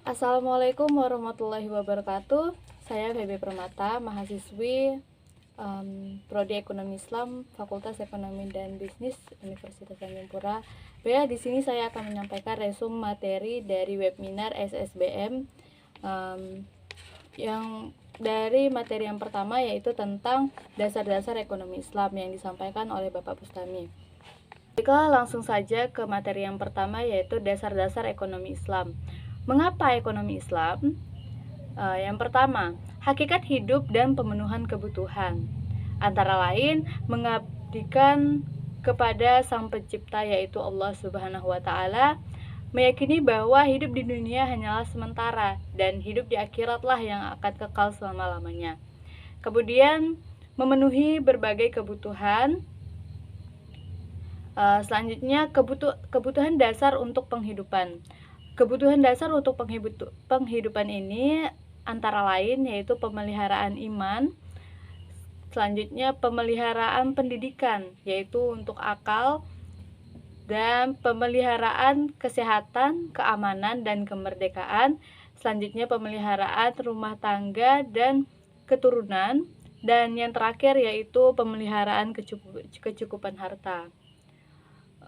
Assalamualaikum warahmatullahi wabarakatuh. Saya Feby Permata, mahasiswi Prodi Ekonomi Islam, Fakultas Ekonomi dan Bisnis Universitas Tanjung Pura. Di sini saya akan menyampaikan resume materi dari webinar SSBM yang dari materi yang pertama, yaitu tentang dasar-dasar ekonomi Islam yang disampaikan oleh Bapak Bustami. Baiklah, langsung saja ke materi yang pertama, yaitu dasar-dasar ekonomi Islam. Mengapa ekonomi Islam? Yang pertama, hakikat hidup dan pemenuhan kebutuhan. Antara lain, mengabdikan kepada Sang Pencipta, yaitu Allah Subhanahu wa Ta'ala, meyakini bahwa hidup di dunia hanyalah sementara dan hidup di akhiratlah yang akan kekal selama-lamanya. Kemudian, memenuhi berbagai kebutuhan. Selanjutnya, kebutuhan dasar untuk penghidupan. Kebutuhan dasar untuk penghidupan ini antara lain yaitu pemeliharaan iman, selanjutnya pemeliharaan pendidikan yaitu untuk akal, dan pemeliharaan kesehatan, keamanan, dan kemerdekaan, selanjutnya pemeliharaan rumah tangga dan keturunan, dan yang terakhir yaitu pemeliharaan kecukupan harta.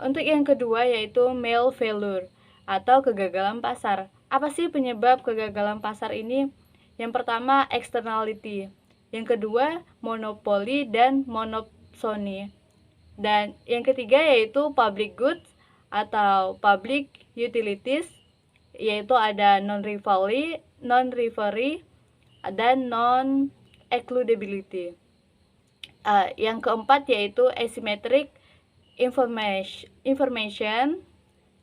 Untuk yang kedua yaitu male failure atau kegagalan pasar. Apa sih penyebab kegagalan pasar ini? Yang pertama, externality. Yang kedua, monopoli dan monopsony. Dan yang ketiga yaitu public goods atau public utilities, yaitu ada non-rivalry, dan non-excludability. Yang keempat yaitu asymmetric information,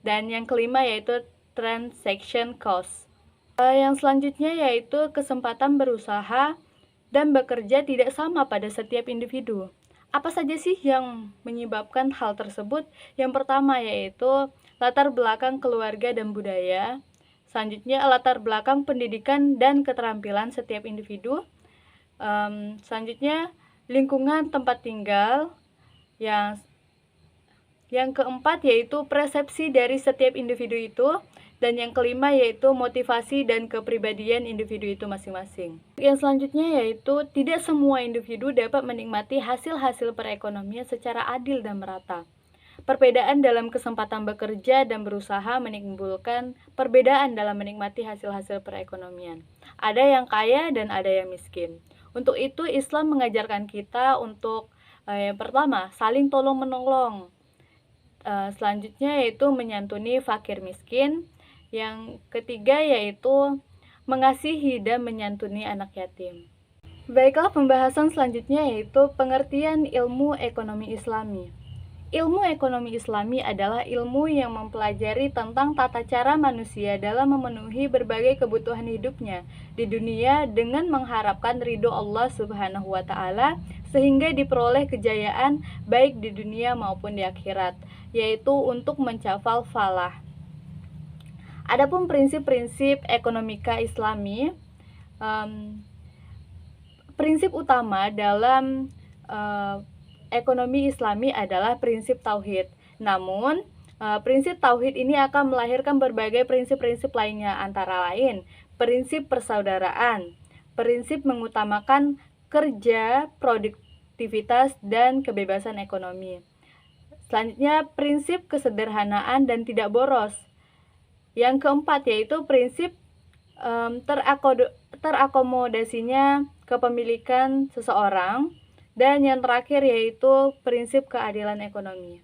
dan yang kelima yaitu transaction cost. Yang selanjutnya yaitu kesempatan berusaha dan bekerja tidak sama pada setiap individu. Apa saja sih yang menyebabkan hal tersebut? Yang pertama yaitu latar belakang keluarga dan budaya. Selanjutnya latar belakang pendidikan dan keterampilan setiap individu. Selanjutnya lingkungan tempat tinggal. Yang keempat yaitu persepsi dari setiap individu itu, dan yang kelima yaitu motivasi dan kepribadian individu itu masing-masing. Yang selanjutnya yaitu tidak semua individu dapat menikmati hasil-hasil perekonomian secara adil dan merata. Perbedaan dalam kesempatan bekerja dan berusaha menimbulkan perbedaan dalam menikmati hasil-hasil perekonomian. Ada yang kaya dan ada yang miskin. Untuk itu Islam mengajarkan kita untuk yang pertama, saling tolong-menolong. Selanjutnya yaitu menyantuni fakir miskin. Yang ketiga yaitu mengasihi dan menyantuni anak yatim. Baiklah, pembahasan selanjutnya yaitu pengertian ilmu ekonomi Islami. Ilmu ekonomi Islami adalah ilmu yang mempelajari tentang tata cara manusia dalam memenuhi berbagai kebutuhan hidupnya di dunia dengan mengharapkan ridho Allah Subhanahu wa Ta'ala sehingga diperoleh kejayaan baik di dunia maupun di akhirat, yaitu untuk mencapai falah. Adapun prinsip-prinsip ekonomika Islami, prinsip utama dalam ekonomi Islami adalah prinsip tauhid. Namun, prinsip tauhid ini akan melahirkan berbagai prinsip-prinsip lainnya, antara lain prinsip persaudaraan, prinsip mengutamakan kerja, produktivitas, dan kebebasan ekonomi. Selanjutnya, prinsip kesederhanaan dan tidak boros. Yang keempat yaitu prinsip terakomodasinya kepemilikan seseorang. Dan yang terakhir yaitu prinsip keadilan ekonomi.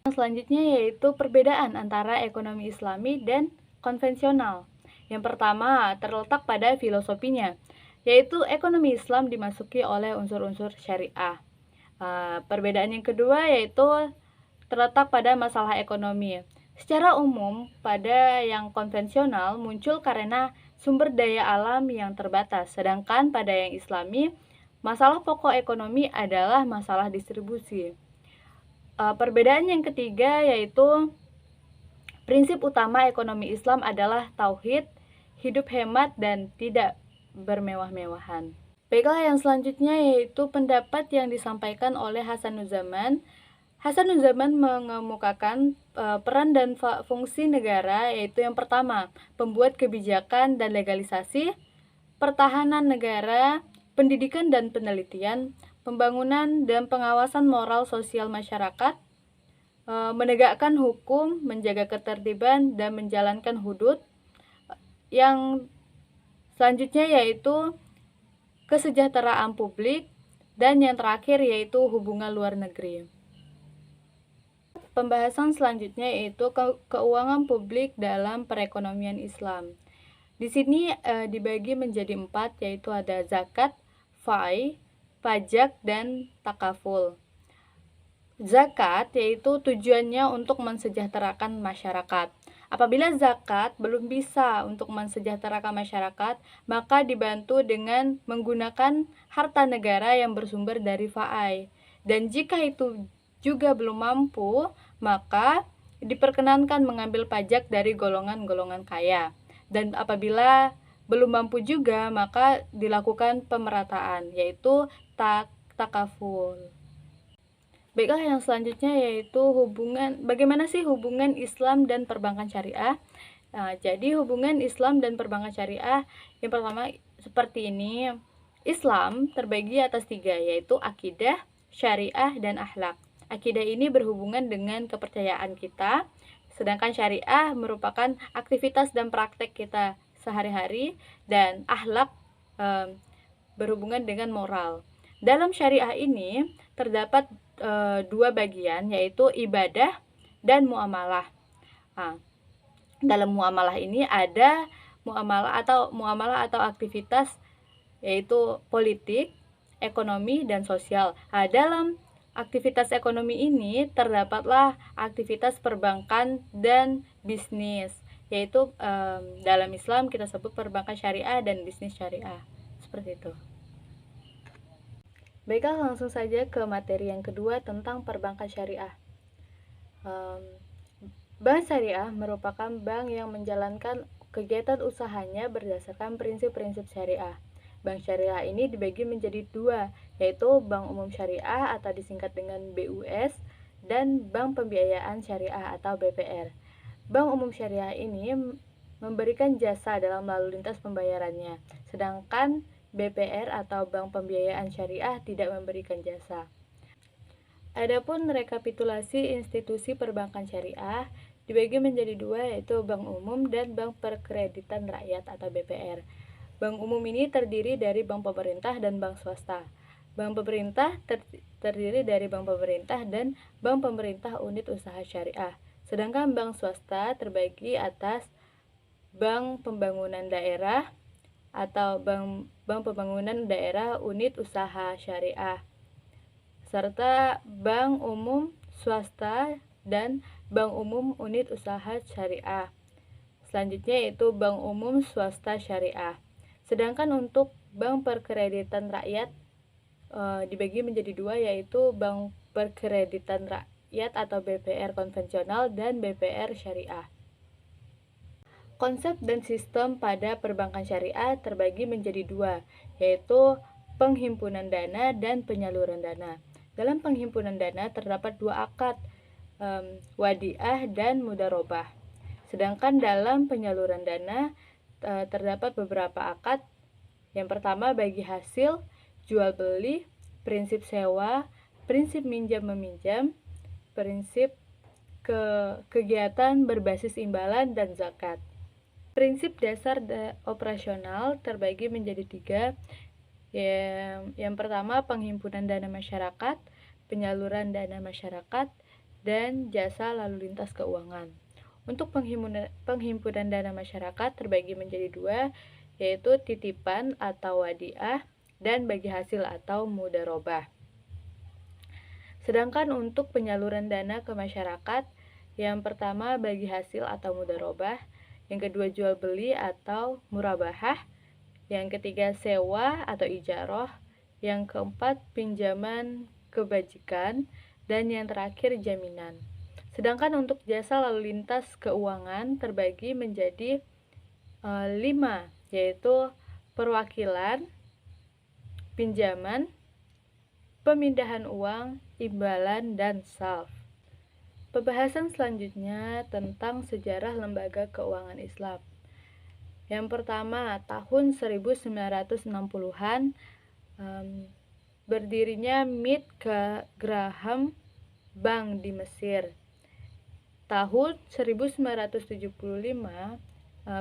Selanjutnya yaitu perbedaan antara ekonomi Islami dan konvensional. Yang pertama terletak pada filosofinya, yaitu ekonomi Islam dimasuki oleh unsur-unsur syariah. Perbedaan yang kedua yaitu terletak pada masalah ekonomi. Secara umum, pada yang konvensional muncul karena sumber daya alam yang terbatas, sedangkan pada yang Islami, masalah pokok ekonomi adalah masalah distribusi. Perbedaan yang ketiga yaitu prinsip utama ekonomi Islam adalah tauhid, hidup hemat, dan tidak bermewah-mewahan. Baiklah, yang selanjutnya yaitu pendapat yang disampaikan oleh Hasanuzzaman. Hasanuddin mengemukakan peran dan fungsi negara, yaitu yang pertama, pembuat kebijakan dan legalisasi, pertahanan negara, pendidikan dan penelitian, pembangunan dan pengawasan moral sosial masyarakat, menegakkan hukum, menjaga ketertiban, dan menjalankan hudud. Yang selanjutnya yaitu kesejahteraan publik, dan yang terakhir yaitu hubungan luar negeri. Pembahasan selanjutnya yaitu keuangan publik dalam perekonomian Islam. Di sini dibagi menjadi 4, yaitu ada zakat, fai, pajak, dan takaful. Zakat yaitu tujuannya untuk mensejahterakan masyarakat. Apabila zakat belum bisa untuk mensejahterakan masyarakat, maka dibantu dengan menggunakan harta negara yang bersumber dari fai. Dan jika itu juga belum mampu, maka diperkenankan mengambil pajak dari golongan-golongan kaya. Dan apabila belum mampu juga, maka dilakukan pemerataan, yaitu takaful. Baiklah, yang selanjutnya yaitu bagaimana sih hubungan Islam dan perbankan syariah. Nah, jadi hubungan Islam dan perbankan syariah yang pertama seperti ini. Islam terbagi atas 3, yaitu akidah, syariah, dan akhlak. Akidah ini berhubungan dengan kepercayaan kita, sedangkan syariah merupakan aktivitas dan praktek kita sehari-hari, dan akhlak berhubungan dengan moral. Dalam syariah ini terdapat 2 bagian, yaitu ibadah dan muamalah. Nah, dalam muamalah ini ada muamalah atau aktivitas, yaitu politik, ekonomi, dan sosial. Nah, dalam aktivitas ekonomi ini terdapatlah aktivitas perbankan dan bisnis, yaitu dalam Islam kita sebut perbankan syariah dan bisnis syariah. Seperti itu. Baiklah, langsung saja ke materi yang kedua tentang perbankan syariah. Bank syariah merupakan bank yang menjalankan kegiatan usahanya berdasarkan prinsip-prinsip syariah. Bank syariah ini dibagi menjadi 2, yaitu Bank Umum Syariah atau disingkat dengan BUS, dan Bank Pembiayaan Syariah atau BPR. Bank Umum Syariah ini memberikan jasa dalam lalu lintas pembayarannya, sedangkan BPR atau Bank Pembiayaan Syariah tidak memberikan jasa. Adapun rekapitulasi institusi perbankan syariah dibagi menjadi 2, yaitu Bank Umum dan Bank Perkreditan Rakyat atau BPR. Bank umum ini terdiri dari bank pemerintah dan bank swasta. Bank pemerintah terdiri dari bank pemerintah dan bank pemerintah unit usaha syariah. Sedangkan bank swasta terbagi atas bank pembangunan daerah atau bank pembangunan daerah unit usaha syariah, serta bank umum swasta dan bank umum unit usaha syariah. Selanjutnya yaitu bank umum swasta syariah. Sedangkan untuk bank perkreditan rakyat dibagi menjadi 2, yaitu bank perkreditan rakyat atau BPR konvensional dan BPR syariah. Konsep dan sistem pada perbankan syariah terbagi menjadi 2, yaitu penghimpunan dana dan penyaluran dana. Dalam penghimpunan dana terdapat 2 akad, wadiah dan mudharabah. Sedangkan dalam penyaluran dana terdapat beberapa akad. Yang pertama bagi hasil, jual beli, prinsip sewa, prinsip minjam meminjam, prinsip kegiatan berbasis imbalan, dan zakat. Prinsip dasar operasional terbagi menjadi 3. Yang pertama penghimpunan dana masyarakat, penyaluran dana masyarakat, dan jasa lalu lintas keuangan. Untuk penghimpunan dana masyarakat terbagi menjadi 2, yaitu titipan atau wadiah dan bagi hasil atau mudharabah. Sedangkan untuk penyaluran dana ke masyarakat, yang pertama bagi hasil atau mudharabah, yang kedua jual beli atau murabahah, yang ketiga sewa atau ijarah, yang keempat pinjaman kebajikan, dan yang terakhir jaminan. Sedangkan untuk jasa lalu lintas keuangan terbagi menjadi 5, yaitu perwakilan, pinjaman, pemindahan uang, imbalan, dan salf. Pembahasan selanjutnya tentang sejarah lembaga keuangan Islam. Yang pertama, tahun 1960-an berdirinya Mead Graham Bank di Mesir. Tahun 1975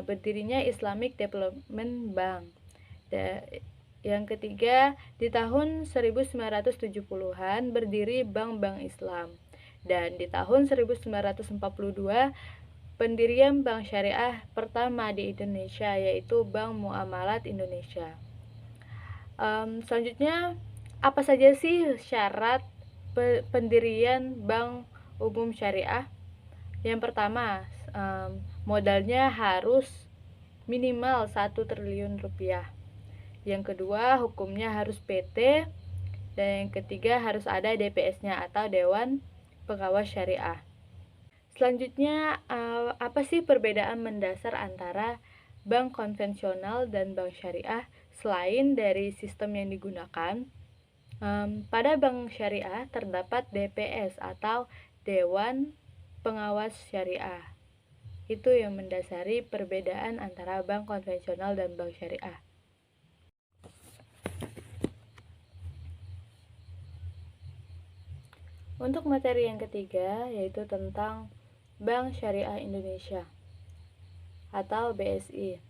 berdirinya Islamic Development Bank. Yang ketiga, di tahun 1970-an berdiri Bank-Bank Islam. Dan di tahun 1942 pendirian bank syariah pertama di Indonesia, yaitu Bank Muamalat Indonesia. Selanjutnya, apa saja sih syarat pendirian bank umum syariah? Yang pertama, modalnya harus minimal 1 triliun rupiah. Yang kedua, hukumnya harus PT. Dan yang ketiga, harus ada DPS-nya atau Dewan Pengawas Syariah. Selanjutnya, apa sih perbedaan mendasar antara bank konvensional dan bank syariah selain dari sistem yang digunakan? Pada bank syariah terdapat DPS atau Dewan Pengawas Syariah. Itu yang mendasari perbedaan antara bank konvensional dan bank syariah. Untuk materi yang ketiga, yaitu tentang Bank Syariah Indonesia atau BSI.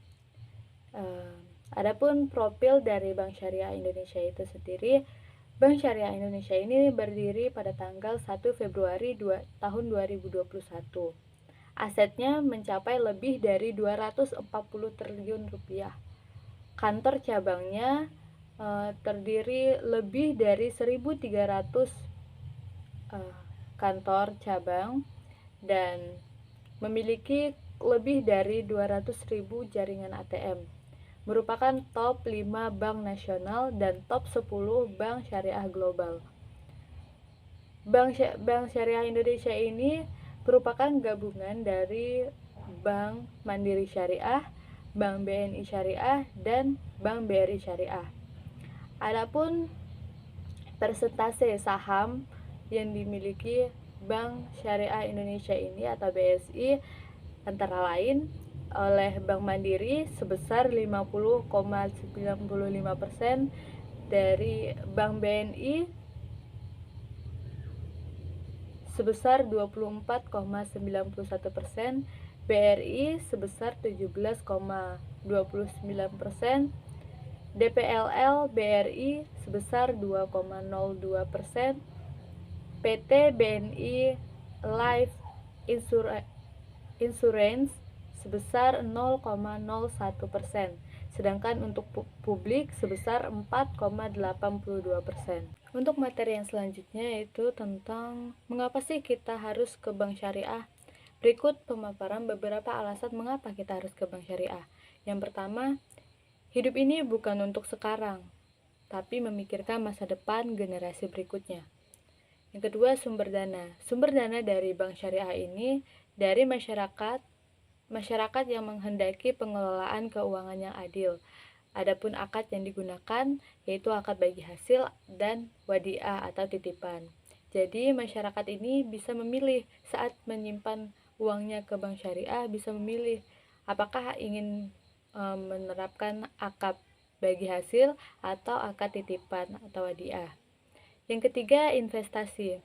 Adapun profil dari Bank Syariah Indonesia itu sendiri, Bank Syariah Indonesia ini berdiri pada tanggal 1 Februari tahun 2021. Asetnya mencapai lebih dari 240 triliun rupiah. Kantor cabangnya terdiri lebih dari 1.300 kantor cabang dan memiliki lebih dari 200.000 jaringan ATM. Merupakan top 5 bank nasional dan top 10 bank syariah global. Bank Syariah Indonesia ini merupakan gabungan dari Bank Mandiri Syariah, Bank BNI Syariah, dan Bank BRI Syariah. Adapun persentase saham yang dimiliki Bank Syariah Indonesia ini atau BSI antara lain oleh Bank Mandiri sebesar 50,95%, dari Bank BNI sebesar 24,91%, BRI sebesar 17,29%, DPLL BRI sebesar 2,02%, PT BNI Life Insurance sebesar 0,01%, sedangkan untuk publik sebesar 4,82%. Untuk materi yang selanjutnya yaitu tentang mengapa sih kita harus ke bank syariah. Berikut pemaparan beberapa alasan mengapa kita harus ke bank syariah. Yang pertama, hidup ini bukan untuk sekarang, tapi memikirkan masa depan generasi berikutnya. Yang kedua, sumber dana. Sumber dana dari bank syariah ini dari masyarakat yang menghendaki pengelolaan keuangan yang adil. Adapun akad yang digunakan yaitu akad bagi hasil dan wadiah atau titipan. Jadi masyarakat ini bisa memilih saat menyimpan uangnya ke bank syariah, bisa memilih apakah ingin menerapkan akad bagi hasil atau akad titipan atau wadiah. Yang ketiga, investasi.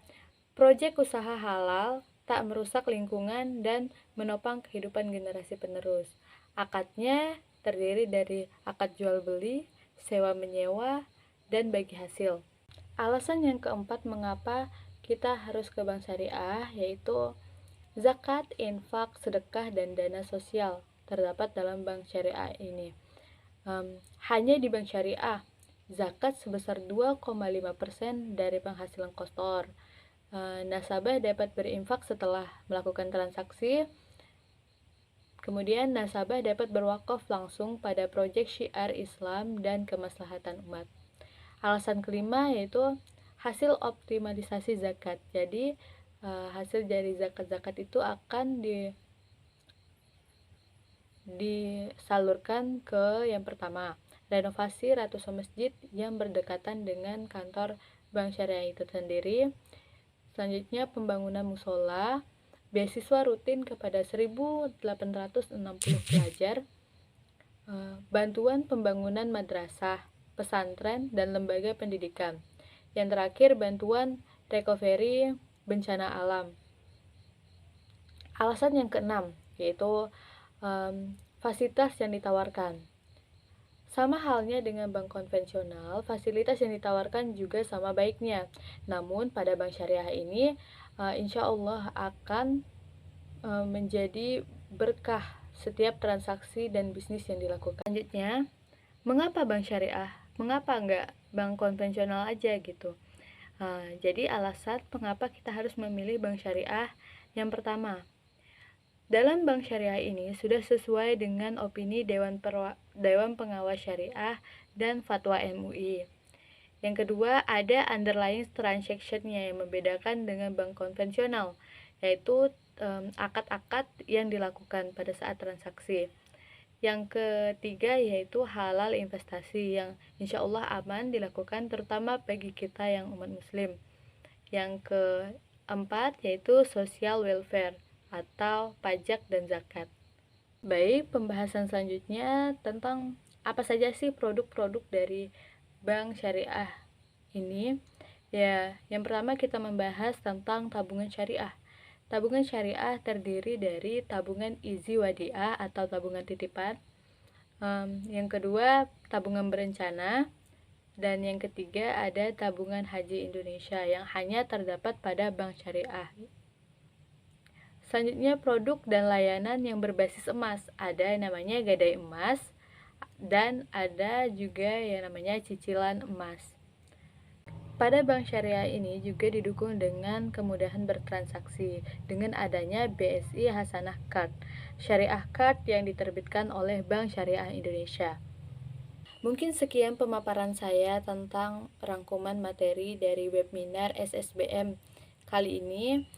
Proyek usaha halal tak merusak lingkungan dan menopang kehidupan generasi penerus. Akadnya terdiri dari akad jual beli, sewa menyewa, dan bagi hasil. Alasan yang keempat mengapa kita harus ke bank syariah yaitu zakat, infak, sedekah, dan dana sosial terdapat dalam bank syariah ini. Hanya di bank syariah, zakat sebesar 2,5% dari penghasilan kotor. Nasabah dapat berinfak setelah melakukan transaksi. Kemudian nasabah dapat berwakaf langsung pada proyek syiar Islam dan kemaslahatan umat. Alasan kelima yaitu hasil optimalisasi zakat. Jadi hasil dari zakat-zakat itu akan disalurkan ke yang pertama, renovasi ratusan masjid yang berdekatan dengan kantor bank syariah itu sendiri. Selanjutnya pembangunan musola, beasiswa rutin kepada 1.860 pelajar, bantuan pembangunan madrasah, pesantren, dan lembaga pendidikan. Yang terakhir, bantuan recovery bencana alam. Alasan yang keenam, yaitu fasilitas yang ditawarkan. Sama halnya dengan bank konvensional, fasilitas yang ditawarkan juga sama baiknya. Namun pada bank syariah ini, insya Allah akan menjadi berkah setiap transaksi dan bisnis yang dilakukan. Selanjutnya, mengapa bank syariah? Mengapa enggak bank konvensional aja gitu? Jadi alasan mengapa kita harus memilih bank syariah, yang pertama, dalam bank syariah ini sudah sesuai dengan opini Dewan Pengawas Syariah dan Fatwa MUI. Yang kedua, ada underlying transaction-nya yang membedakan dengan bank konvensional, yaitu akad-akad yang dilakukan pada saat transaksi. Yang ketiga yaitu halal investasi yang insya Allah aman dilakukan terutama bagi kita yang umat muslim. Yang keempat yaitu social welfare atau pajak dan zakat. Baik, pembahasan selanjutnya tentang apa saja sih produk-produk dari bank syariah ini. Ya, yang pertama kita membahas tentang tabungan syariah. Tabungan syariah terdiri dari tabungan izi wadiah atau tabungan titipan. Yang kedua, tabungan berencana. Dan yang ketiga ada tabungan haji Indonesia yang hanya terdapat pada bank syariah. Selanjutnya produk dan layanan yang berbasis emas. Ada yang namanya gadai emas dan ada juga yang namanya cicilan emas. Pada bank syariah ini juga didukung dengan kemudahan bertransaksi dengan adanya BSI Hasanah Card, syariah card yang diterbitkan oleh Bank Syariah Indonesia. Mungkin sekian pemaparan saya tentang rangkuman materi dari webinar SSBM kali ini.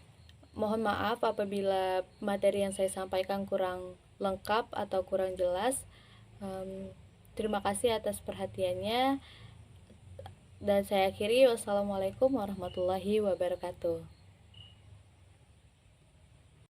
Mohon maaf apabila materi yang saya sampaikan kurang lengkap atau kurang jelas. Terima kasih atas perhatiannya. Dan saya akhiri, wassalamualaikum warahmatullahi wabarakatuh.